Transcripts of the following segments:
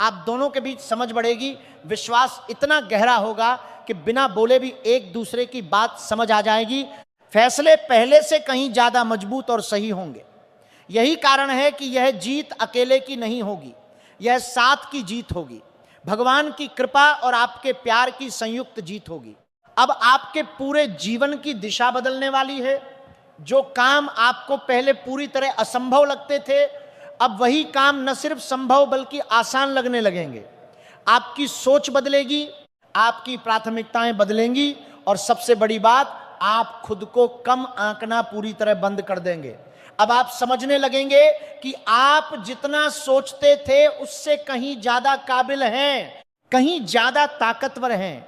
आप दोनों के बीच समझ बढ़ेगी, विश्वास इतना गहरा होगा कि बिना बोले भी एक दूसरे की बात समझ आ जाएगी। फैसले पहले से कहीं ज्यादा मजबूत और सही होंगे। यही कारण है कि यह जीत अकेले की नहीं होगी, यह साथ की जीत होगी। भगवान की कृपा और आपके प्यार की संयुक्त जीत होगी। अब आपके पूरे जीवन की दिशा बदलने वाली है। जो काम आपको पहले पूरी तरह असंभव लगते थे, अब वही काम न सिर्फ संभव बल्कि आसान लगने लगेंगे। आपकी सोच बदलेगी, आपकी प्राथमिकताएं बदलेंगी और सबसे बड़ी बात, आप खुद को कम आंकना पूरी तरह बंद कर देंगे। अब आप समझने लगेंगे कि आप जितना सोचते थे उससे कहीं ज्यादा काबिल हैं, कहीं ज्यादा ताकतवर हैं।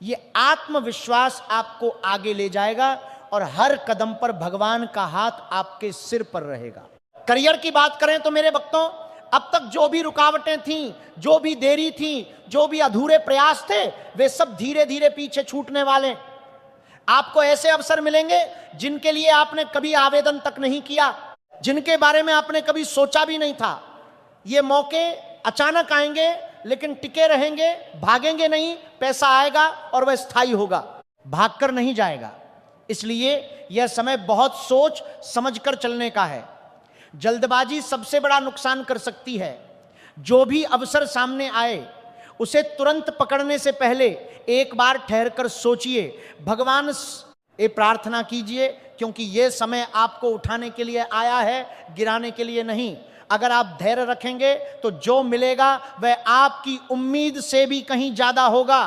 ये आत्मविश्वास आपको आगे ले जाएगा और हर कदम पर भगवान का हाथ आपके सिर पर रहेगा। करियर की बात करें तो मेरे भक्तों, अब तक जो भी रुकावटें थीं, जो भी देरी थी, जो भी अधूरे प्रयास थे, वे सब धीरे धीरे पीछे छूटने वाले। आपको ऐसे अवसर मिलेंगे जिनके लिए आपने कभी आवेदन तक नहीं किया, जिनके बारे में आपने कभी सोचा भी नहीं था। ये मौके अचानक आएंगे, लेकिन टिके रहेंगे, भागेंगे नहीं। पैसा आएगा और वह स्थायी होगा, भागकर नहीं जाएगा। इसलिए यह समय बहुत सोच समझकर चलने का है। जल्दबाजी सबसे बड़ा नुकसान कर सकती है। जो भी अवसर सामने आए उसे तुरंत पकड़ने से पहले एक बार ठहरकर सोचिए, भगवान से प्रार्थना कीजिए, क्योंकि यह समय आपको उठाने के लिए आया है, गिराने के लिए नहीं। अगर आप धैर्य रखेंगे तो जो मिलेगा वह आपकी उम्मीद से भी कहीं ज्यादा होगा।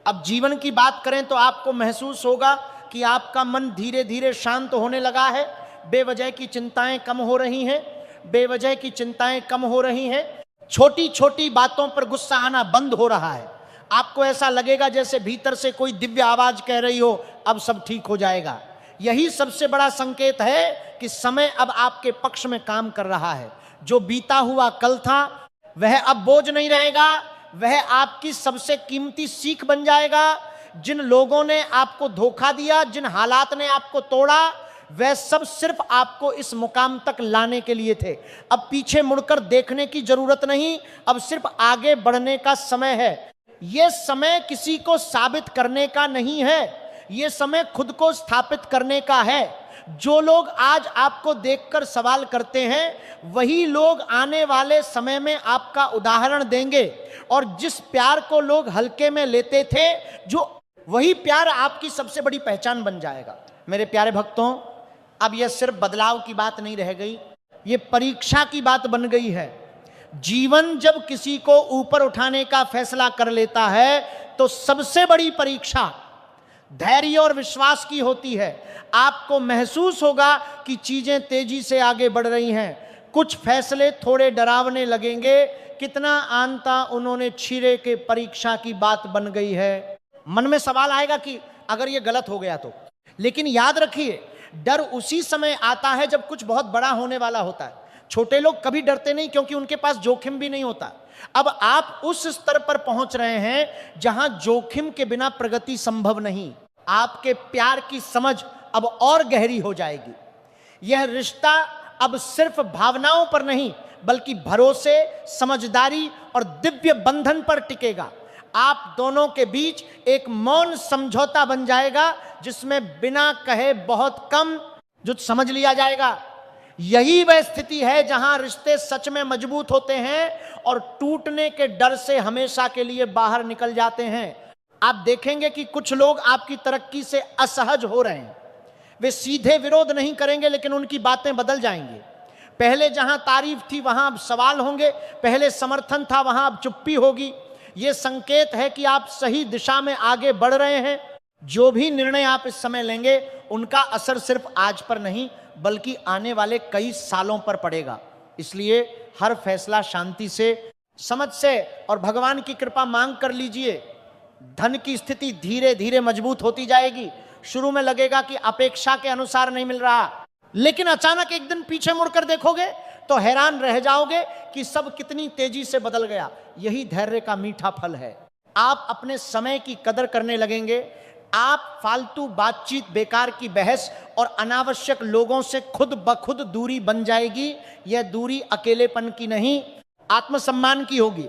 अब जीवन की बात करें तो आपको महसूस होगा कि आपका मन धीरे धीरे शांत होने लगा है। बेवजह की चिंताएं कम हो रही हैं, बेवजह की चिंताएं कम हो रही हैं। छोटी छोटी बातों पर गुस्सा आना बंद हो रहा है। आपको ऐसा लगेगा जैसे भीतर से कोई दिव्य आवाज कह रही हो, अब सब ठीक हो जाएगा। यही सबसे बड़ा संकेत है कि समय अब आपके पक्ष में काम कर रहा है। जो बीता हुआ कल था वह अब बोझ नहीं रहेगा, वह आपकी सबसे कीमती सीख बन जाएगा। जिन लोगों ने आपको धोखा दिया, जिन हालात ने आपको तोड़ा, वह सब सिर्फ आपको इस मुकाम तक लाने के लिए थे। अब पीछे मुड़कर देखने की जरूरत नहीं, अब सिर्फ आगे बढ़ने का समय है। यह समय किसी को साबित करने का नहीं है, यह समय खुद को स्थापित करने का है। जो लोग आज आपको देखकर सवाल करते हैं, वही लोग आने वाले समय में आपका उदाहरण देंगे। और जिस प्यार को लोग हल्के में लेते थे, जो वही प्यार आपकी सबसे बड़ी पहचान बन जाएगा। मेरे प्यारे भक्तों, अब यह सिर्फ बदलाव की बात नहीं रह गई, यह परीक्षा की बात बन गई है। जीवन जब किसी को ऊपर उठाने का फैसला कर लेता है तो सबसे बड़ी परीक्षा धैर्य और विश्वास की होती है। आपको महसूस होगा कि चीजें तेजी से आगे बढ़ रही हैं। कुछ फैसले थोड़े डरावने लगेंगे, कितना आनता उन्होंने छिरे के परीक्षा की बात बन गई है। मन में सवाल आएगा कि अगर ये गलत हो गया तो। लेकिन याद रखिए, डर उसी समय आता है जब कुछ बहुत बड़ा होने वाला होता है। छोटे लोग कभी डरते नहीं, क्योंकि उनके पास जोखिम भी नहीं होता। अब आप उस स्तर पर पहुंच रहे हैं जहां जोखिम के बिना प्रगति संभव नहीं। आपके प्यार की समझ अब और गहरी हो जाएगी। यह रिश्ता अब सिर्फ भावनाओं पर नहीं, बल्कि भरोसे, समझदारी और दिव्य बंधन पर टिकेगा। आप दोनों के बीच एक मौन समझौता बन जाएगा, जिसमें बिना कहे बहुत कम जो समझ लिया जाएगा। यही वह स्थिति है जहां रिश्ते सच में मजबूत होते हैं और टूटने के डर से हमेशा के लिए बाहर निकल जाते हैं। आप देखेंगे कि कुछ लोग आपकी तरक्की से असहज हो रहे हैं। वे सीधे विरोध नहीं करेंगे, लेकिन उनकी बातें बदल जाएंगी। पहले जहां तारीफ थी वहां अब सवाल होंगे, पहले समर्थन था वहां अब चुप्पी होगी। यह संकेत है कि आप सही दिशा में आगे बढ़ रहे हैं। जो भी निर्णय आप इस समय लेंगे, उनका असर सिर्फ आज पर नहीं, बल्कि आने वाले कई सालों पर पड़ेगा। इसलिए हर फैसला शांति से, समझ से और भगवान की कृपा मांग कर लीजिए। धन की स्थिति धीरे धीरे मजबूत होती जाएगी। शुरू में लगेगा कि अपेक्षा के अनुसार नहीं मिल रहा, लेकिन अचानक एक दिन पीछे मुड़कर देखोगे तो हैरान रह जाओगे कि सब कितनी तेजी से बदल गया। यही धैर्य का मीठा फल है। आप अपने समय की कदर करने लगेंगे। आप फालतू बातचीत, बेकार की बहस और अनावश्यक लोगों से खुद ब खुद दूरी बन जाएगी। यह दूरी अकेलेपन की नहीं, आत्मसम्मान की होगी।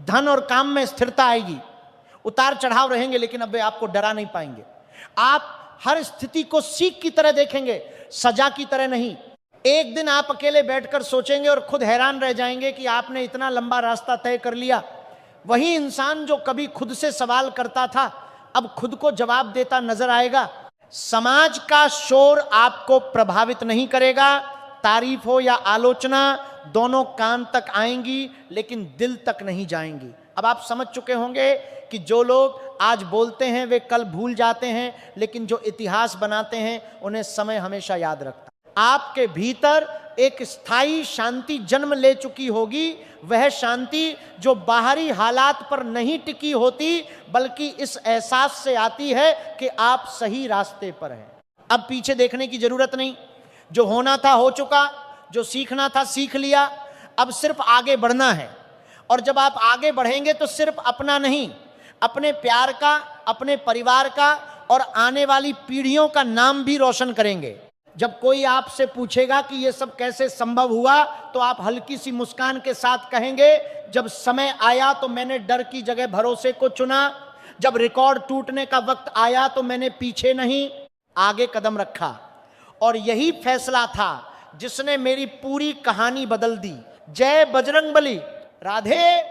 धन और काम में स्थिरता आएगी, उतार चढ़ाव रहेंगे, लेकिन अब वे आपको डरा नहीं पाएंगे। आप हर स्थिति को सीख की तरह देखेंगे, सजा की तरह नहीं। एक दिन आप अकेले बैठकर सोचेंगे और खुद हैरान रह जाएंगे कि आपने इतना लंबा रास्ता तय कर लिया। वही इंसान जो कभी खुद से सवाल करता था, अब खुद को जवाब देता नजर आएगा। समाज का शोर आपको प्रभावित नहीं करेगा। तारीफ हो या आलोचना दोनों कान तक आएंगी, लेकिन दिल तक नहीं जाएंगी। अब आप समझ चुके होंगे कि जो लोग आज बोलते हैं वे कल भूल जाते हैं, लेकिन जो इतिहास बनाते हैं उन्हें समय हमेशा याद रखता है। आपके भीतर एक स्थायी शांति जन्म ले चुकी होगी, वह शांति जो बाहरी हालात पर नहीं टिकी होती, बल्कि इस एहसास से आती है कि आप सही रास्ते पर हैं। अब पीछे देखने की जरूरत नहीं, जो होना था हो चुका, जो सीखना था सीख लिया, अब सिर्फ आगे बढ़ना है। और जब आप आगे बढ़ेंगे तो सिर्फ अपना नहीं, अपने प्यार का, अपने परिवार का और आने वाली पीढ़ियों का नाम भी रोशन करेंगे। जब कोई आपसे पूछेगा कि यह सब कैसे संभव हुआ, तो आप हल्की सी मुस्कान के साथ कहेंगे, जब समय आया तो मैंने डर की जगह भरोसे को चुना, जब रिकॉर्ड टूटने का वक्त आया तो मैंने पीछे नहीं आगे कदम रखा, और यही फैसला था जिसने मेरी पूरी कहानी बदल दी। जय बजरंगबली। राधे